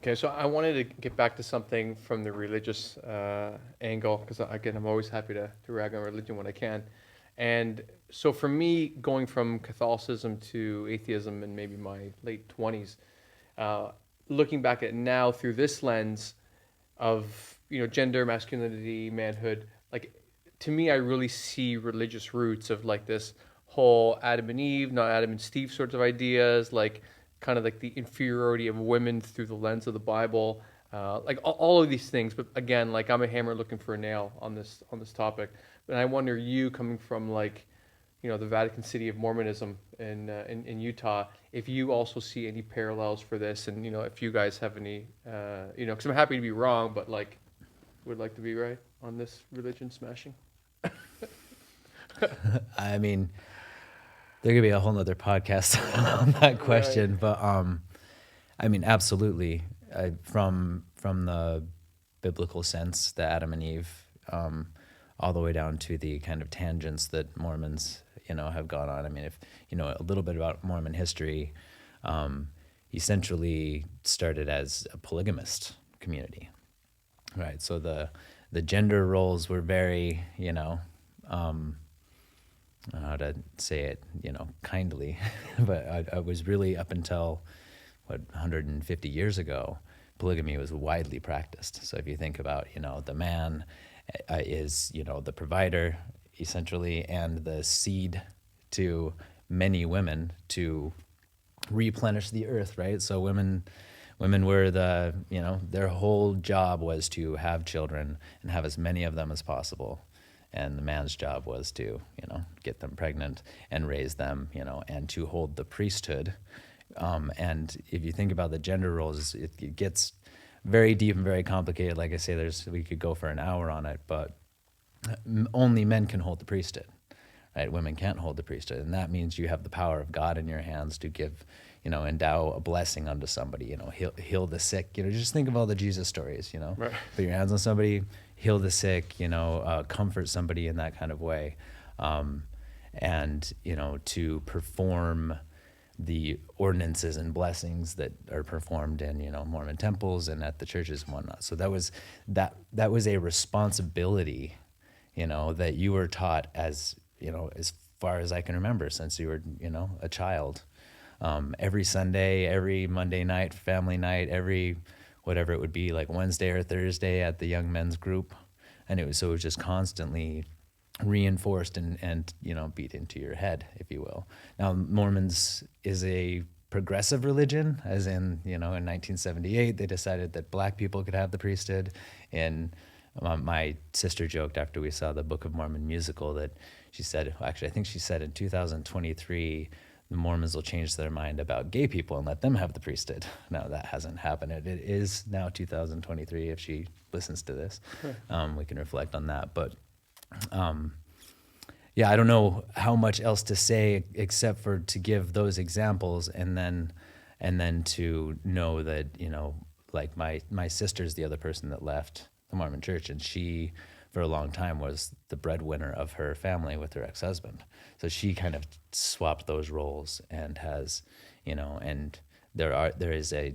Okay, so I wanted to get back to something from the religious angle, because again, I'm always happy to rag on religion when I can. And so for me, going from Catholicism to atheism in maybe my late 20s, uh, looking back at it now through this lens of, gender, masculinity, manhood, like to me, I really see religious roots of like this whole Adam and Eve, not Adam and Steve sorts of ideas, like kind of like the inferiority of women through the lens of the Bible, like all of these things. But again, like I'm a hammer looking for a nail on this topic. But I wonder, you coming from like, the Vatican City of Mormonism in Utah, if you also see any parallels for this, and if you guys have any, because I'm happy to be wrong, but like would like to be right on this religion smashing. I mean, there could be a whole nother podcast on that Right. question, but I mean, absolutely. From the biblical sense, the Adam and Eve, all the way down to the kind of tangents that Mormons, have gone on. I mean, if you know a little bit about Mormon history, he essentially started as a polygamist community, right? So the gender roles were very, how to say it, kindly, but I was really up until 150 years ago, polygamy was widely practiced. So if you think about, the man is, the provider essentially, and the seed to many women to replenish the earth, right? So women were their whole job was to have children and have as many of them as possible. And the man's job was to, get them pregnant and raise them, and to hold the priesthood. And if you think about the gender roles, it gets very deep and very complicated. Like I say, we could go for an hour on it, but only men can hold the priesthood, right? Women can't hold the priesthood, and that means you have the power of God in your hands to give, endow a blessing unto somebody. Heal the sick. Just think of all the Jesus stories. Right. Put your hands on somebody, heal the sick. Comfort somebody in that kind of way, and to perform the ordinances and blessings that are performed in Mormon temples and at the churches and whatnot. So that was a responsibility, that you were taught as as far as I can remember since you were a child. Every Sunday, every Monday night, family night, every whatever it would be, like Wednesday or Thursday at the young men's group, and it was just constantly reinforced and beat into your head, if you will. Now, Mormons is a progressive religion, as in in 1978 they decided that black people could have the priesthood. And my sister joked after we saw the Book of Mormon musical that she said, actually, I think she said in 2023 the Mormons will change their mind about gay people and let them have the priesthood. Now, that hasn't happened. It is now 2023. If she listens to this, we can reflect on that. But yeah, I don't know how much else to say except for to give those examples, and then to know that like my sister's the other person that left the Mormon Church, and she for a long time was the breadwinner of her family with her ex-husband. So she kind of swapped those roles and has, and there is a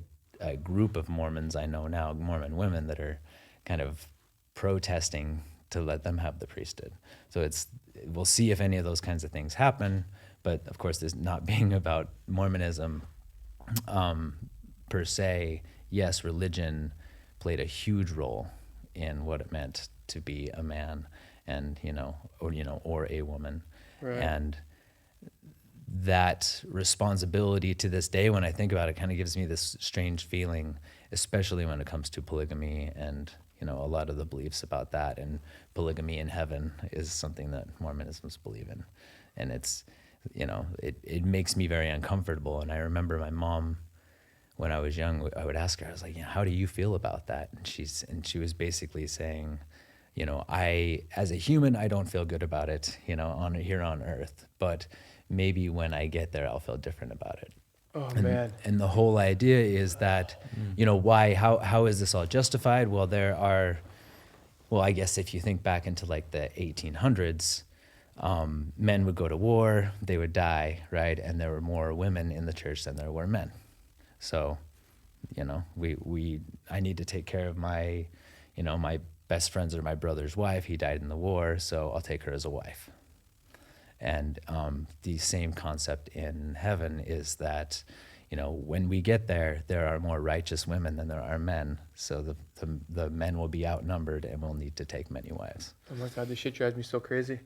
group of Mormons I know now, Mormon women, that are kind of protesting to let them have the priesthood. So we'll see if any of those kinds of things happen. But of course, this not being about Mormonism per se, yes, religion played a huge role in what it meant to be a man, and or a woman. Right. And that responsibility to this day, when I think about it, kind of gives me this strange feeling, especially when it comes to polygamy and a lot of the beliefs about that. And polygamy in heaven is something that Mormonisms believe in, and it's it makes me very uncomfortable. And I remember my mom, when I was young, I would ask her, I was like, how do you feel about that? And she was basically saying, I, as a human, I don't feel good about it, here on earth, but maybe when I get there, I'll feel different about it. Oh And man. and the whole idea is that, why, how is this all justified? Well, I guess if you think back into like the 1800s, men would go to war, they would die, right? And there were more women in the church than there were men. So You know, I need to take care of my, you know, my best friends or my brother's wife. He died in the war, so I'll take her as a wife. And the same concept in heaven is that, you know, when we get there, there are more righteous women than there are men. So the men will be outnumbered and will need to take many wives. Oh my God, this shit drives me so crazy.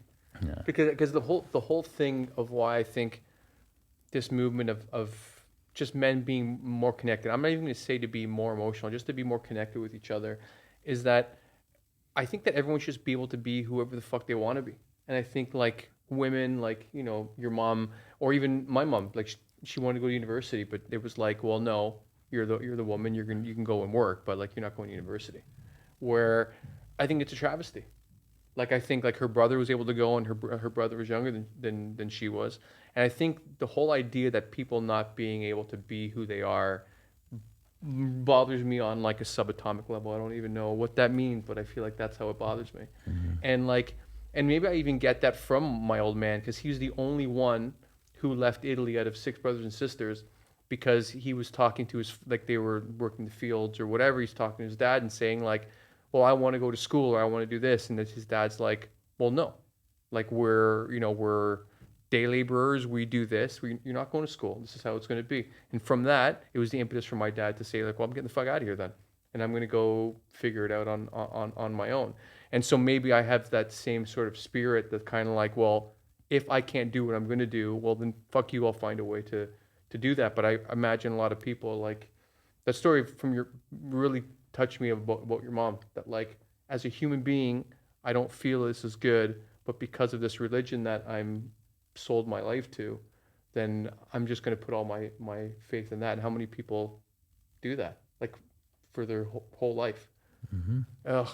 Yeah. Because the whole thing of why I think this movement of just men being more connected, I'm not even going to say to be more emotional, just to be more connected with each other, is that I think that everyone should just be able to be whoever the fuck they want to be. And I think like women, like, you know, your mom or even my mom, like she wanted to go to university, but it was like, well, no, you're the woman, you can go and work, but like you're not going to university. Where I think it's a travesty. Like I think like her brother was able to go and her brother was younger than she was. And I think the whole idea that people not being able to be who they are bothers me on like a subatomic level. I don't even know what that means, but I feel like that's how it bothers me. Mm-hmm. And like, and maybe I even get that from my old man because he was the only one who left Italy out of six brothers and sisters because he was talking to his, like they were working the fields or whatever. He's talking to his dad and saying like, well, I want to go to school or I want to do this. And then his dad's like, well, no, like we're day laborers. We do this. You're not going to school. This is how it's going to be. And from that, it was the impetus for my dad to say like, well, I'm getting the fuck out of here then. And I'm going to go figure it out on my own. And so maybe I have that same sort of spirit that kind of like, well, if I can't do what I'm going to do, well, then fuck you, I'll find a way to do that. But I imagine a lot of people like that story from your really touched me about your mom, that like as a human being, I don't feel this is good, but because of this religion that I'm sold my life to, then I'm just going to put all my faith in that. And how many people do that, like for their whole life? Mm-hmm. Ugh,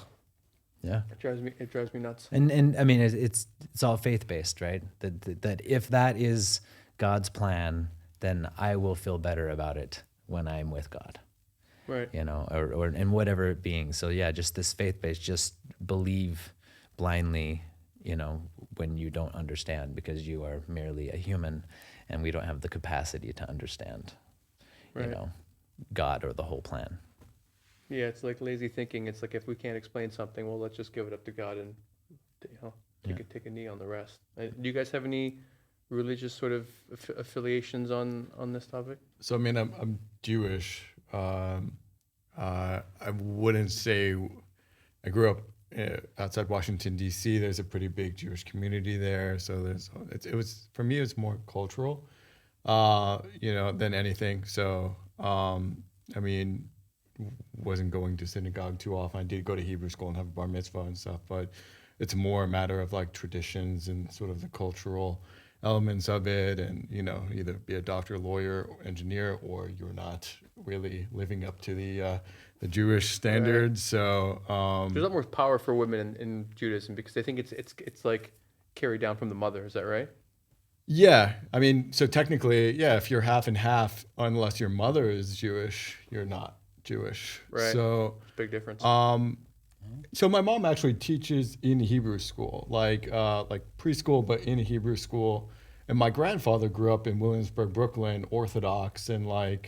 Yeah. it drives me nuts. And I mean, it's all faith based, right? That if that is God's plan, then I will feel better about it when I'm with God, Right. you know, or in whatever it being. So yeah, just this faith based, just believe blindly, you know, when you don't understand because you are merely a human and we don't have the capacity to understand, Right. you know, God or the whole plan. Yeah, it's like lazy thinking. It's like if we can't explain something, well, let's just give it up to God and take a knee on the rest. Do you guys have any religious sort of affiliations on this topic? So I mean, I'm Jewish. I wouldn't say I grew up outside Washington D.C. There's a pretty big Jewish community there, so it was for me. It's more cultural, than anything. So I mean, wasn't going to synagogue too often. I did go to Hebrew school and have a bar mitzvah and stuff, but it's more a matter of like traditions and sort of the cultural elements of it, and either be a doctor, lawyer, or engineer, or you're not really living up to the Jewish standards. So There's a lot more power for women in Judaism because I think it's like carried down from the mother. Is that right? yeah, I mean, so technically, yeah, if you're half and half, unless your mother is Jewish, you're not Jewish. Right. So It's a big difference. so my mom actually teaches in Hebrew school, like preschool, but in a Hebrew school. And my grandfather grew up in Williamsburg, Brooklyn, Orthodox, and I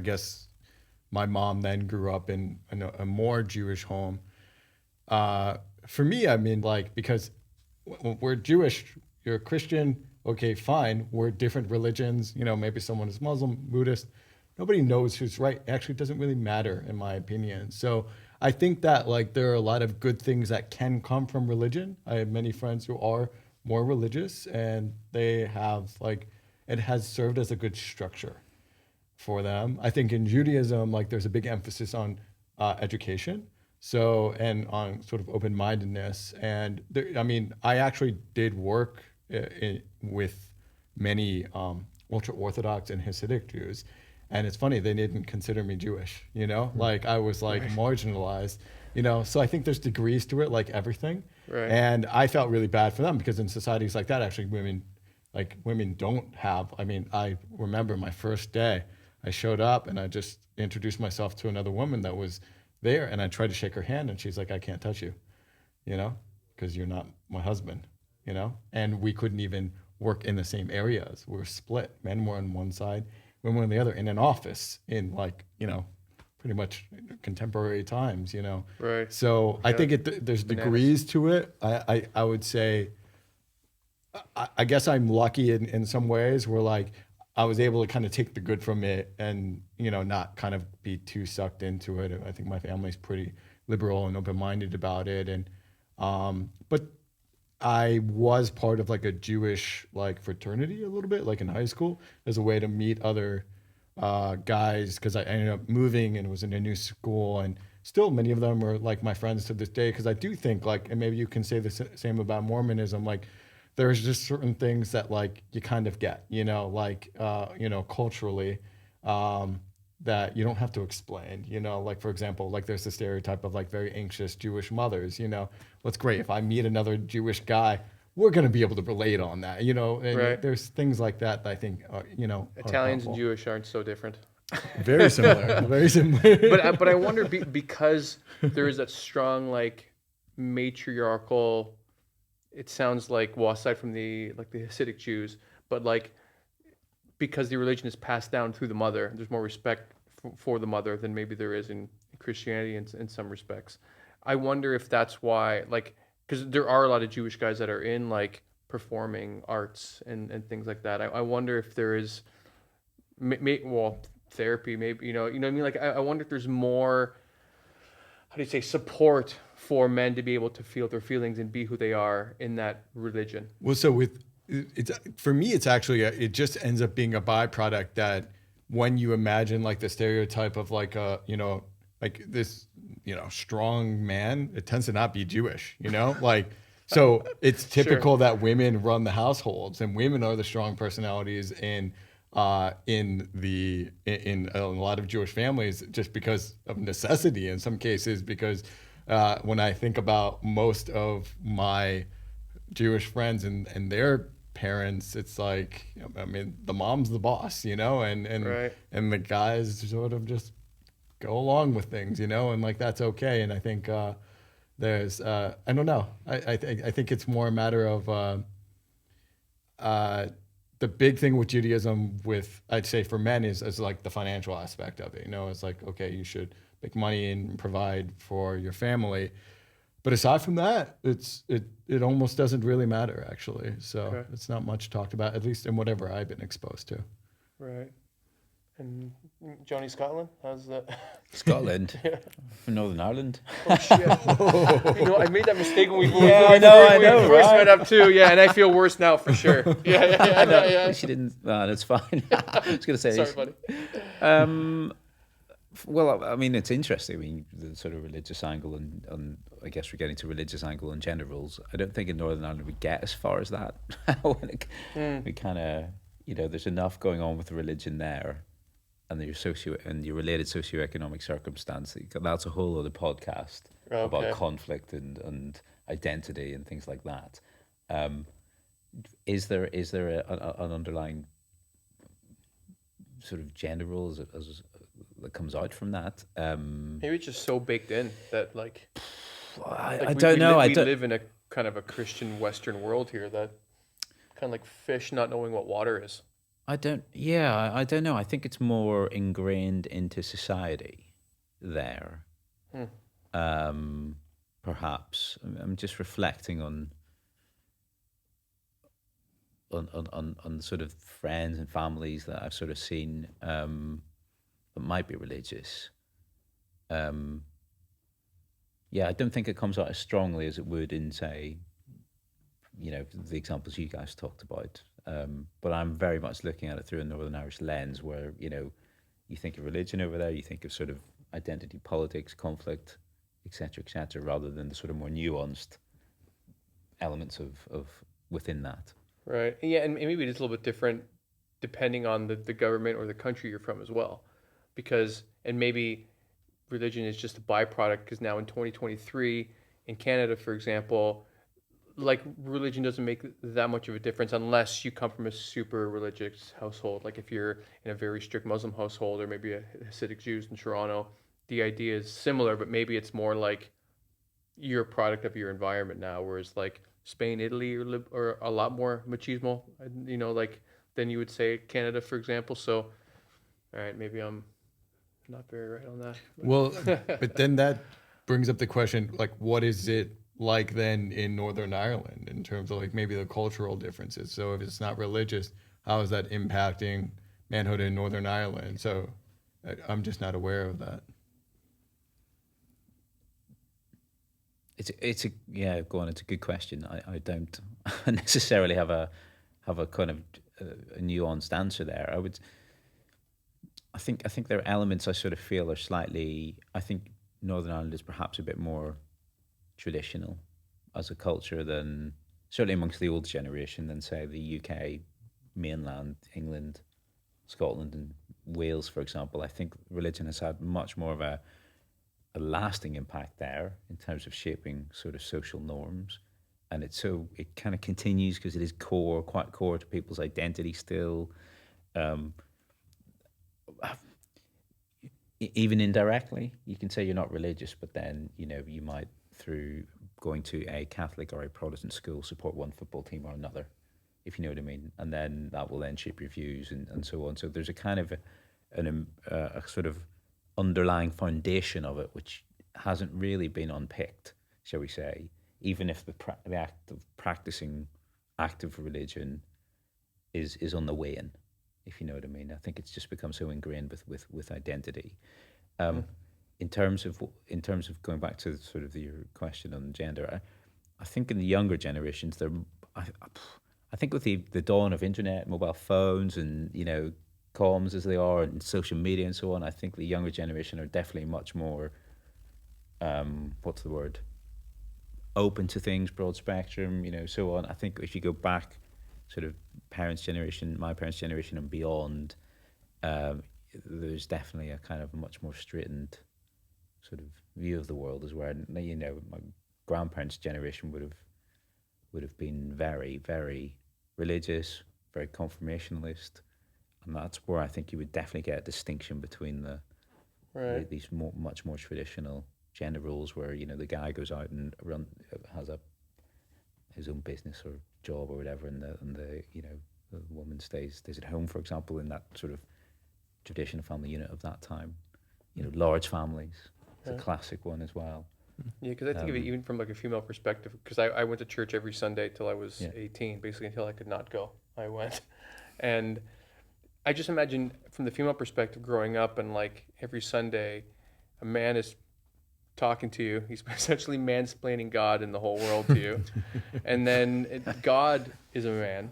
guess my mom then grew up in a more Jewish home. For me, I mean, like, because we're Jewish, you're a Christian, okay, fine. We're different religions. Maybe someone is Muslim, Buddhist. Nobody knows who's right. Actually, it doesn't really matter, in my opinion. So I think that like there are a lot of good things that can come from religion. I have many friends who are more religious, and they have it has served as a good structure for them. I think in Judaism, like there's a big emphasis on education, so and on sort of open-mindedness. And there, I mean, I actually did work with many ultra-Orthodox and Hasidic Jews. And it's funny, they didn't consider me Jewish, like I was like marginalized, so I think there's degrees to it, like everything. Right. And I felt really bad for them because in societies like that, actually women don't have, I mean, I remember my first day, I showed up and I just introduced myself to another woman that was there, and I tried to shake her hand and she's like, I can't touch you, because you're not my husband, and we couldn't even work in the same areas. We were split. Men were on one side, one way or the other in an office in like, pretty much contemporary times, Right. So I Yeah. think there's Bananas. degrees to it. I would say, I guess I'm lucky in some ways where like I was able to kind of take the good from it and, not kind of be too sucked into it. I think my family's pretty liberal and open-minded about it. And, but I was part of like a Jewish like fraternity a little bit, like in high school, as a way to meet other guys because I ended up moving and was in a new school, and still many of them are like my friends to this day. Because I do think like, and maybe you can say the same about Mormonism, like there's just certain things that like you kind of get, like culturally. That you don't have to explain, like for example, like there's the stereotype of like very anxious Jewish mothers, what's great if I meet another Jewish guy, we're going to be able to relate on that, and Right. there's things like that I think, are Italians and helpful. Jewish aren't so different. Very similar, very similar. But I wonder because there is that strong like matriarchal. It sounds like, well, aside from the Hasidic Jews, but like because the religion is passed down through the mother, there's more respect for the mother than maybe there is in Christianity in some respects. I wonder if that's why, like, because there are a lot of Jewish guys that are in like performing arts and things like that. I wonder if there is, well, therapy, maybe, you know what I mean? Like, I wonder if there's more, how do you say, support for men to be able to feel their feelings and be who they are in that religion. Well, so it's for me, it's actually it just ends up being a byproduct that when you imagine like the stereotype of like a like this strong man, it tends to not be Jewish, like so it's typical that women run the households and women are the strong personalities in a lot of Jewish families just because of necessity in some cases because when I think about most of my Jewish friends and their parents, it's like, I mean, the mom's the boss, and Right. and the guys sort of just go along with things, and like that's okay. And I think there's I don't know. I think it's more a matter of the big thing with Judaism, with I'd say for men, is like the financial aspect of it. It's like, okay, you should make money and provide for your family. But aside from that, it almost doesn't really matter, actually. So Okay. it's not much talked about, at least in whatever I've been exposed to. Right. And Johnny Scotland, how's that? Scotland, Yeah. from Northern Ireland. Oh shit! I made that mistake when we Yeah, I know, first right? met up too. Yeah, and I feel worse now for sure. Yeah. She didn't. That's fine. I was going to say. Sorry, buddy. Well, I mean, it's interesting. I mean, the sort of religious angle, and I guess we're getting to religious angle and gender roles. I don't think in Northern Ireland we get as far as that. We kind of, there's enough going on with religion there, and your related socioeconomic circumstance. That's a whole other podcast Okay. about conflict and identity and things like that. Is there an underlying sort of gender role as that comes out from that? Maybe it's just so baked in that like I don't know. We live in a kind of a Christian Western world here that kind of like fish not knowing what water is. I don't know. I think it's more ingrained into society there. Perhaps I'm just reflecting on sort of friends and families that I've sort of seen that might be religious. I don't think it comes out as strongly as it would in, say, the examples you guys talked about. But I'm very much looking at it through a Northern Irish lens where, you think of religion over there, you think of sort of identity politics, conflict, et cetera, rather than the sort of more nuanced elements of within that. Right. Yeah, and maybe it's a little bit different depending on the government or the country you're from as well. And maybe religion is just a byproduct because now in 2023 in Canada, for example, like religion doesn't make that much of a difference unless you come from a super religious household. Like if you're in a very strict Muslim household or maybe a Hasidic Jews in Toronto, the idea is similar, but maybe it's more like you're a product of your environment now, whereas like Spain, Italy are a lot more machismo, like than you would say Canada, for example. So All right, maybe I'm not very right on that. Well, but then that brings up the question, like, what is it like then in Northern Ireland in terms of like maybe the cultural differences? So if it's not religious, how is that impacting manhood in Northern Ireland? So I'm just not aware of that. It's a yeah, go on. It's a good question. I don't necessarily have a kind of a nuanced answer there. I think there are elements I sort of feel are slightly. I think Northern Ireland is perhaps a bit more traditional as a culture than certainly amongst the older generation than say the UK, mainland, England, Scotland, and Wales, for example. I think religion has had much more of a lasting impact there in terms of shaping sort of social norms. And it kind of continues because it is quite core to people's identity still. Um, Even indirectly, you can say you're not religious, but then, you might, through going to a Catholic or a Protestant school, support one football team or another, if you know what I mean. And then that will then shape your views and so on. So there's a kind of a sort of underlying foundation of it, which hasn't really been unpicked, shall we say, even if the act of practicing active religion is on the way in, if you know what I mean. I think it's just become so ingrained with identity. In terms of going back to sort of your question on gender, I think in the younger generations, I think with the dawn of internet, mobile phones, and comms as they are, and social media and so on, I think the younger generation are definitely much more what's the word? Open to things, broad spectrum, so on. I think if you go back, sort of parents' generation, my parents' generation, and beyond, there's definitely a kind of much more straightened sort of view of the world as well. My grandparents' generation would have been very, very religious, very confirmationalist, and that's where I think you would definitely get a distinction between these much more traditional gender roles, where the guy goes out and has his own business or job or whatever, and the woman stays at home, for example, in that sort of traditional family unit of that time. Large families, it's a classic one as well. Yeah, because I think of it even from like a female perspective. Because I went to church every Sunday till I was 18, basically until I could not go. I went, and I just imagine from the female perspective growing up, and like every Sunday, a man is talking to you. He's essentially mansplaining God and the whole world to you, and then God is a man.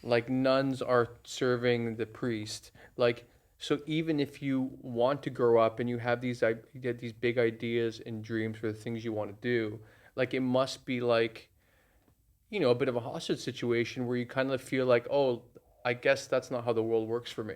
Like nuns are serving the priest. Like, so even if you want to grow up and you have these big ideas and dreams for the things you want to do, like it must be like, a bit of a hostage situation where you kind of feel like, oh, I guess that's not how the world works for me.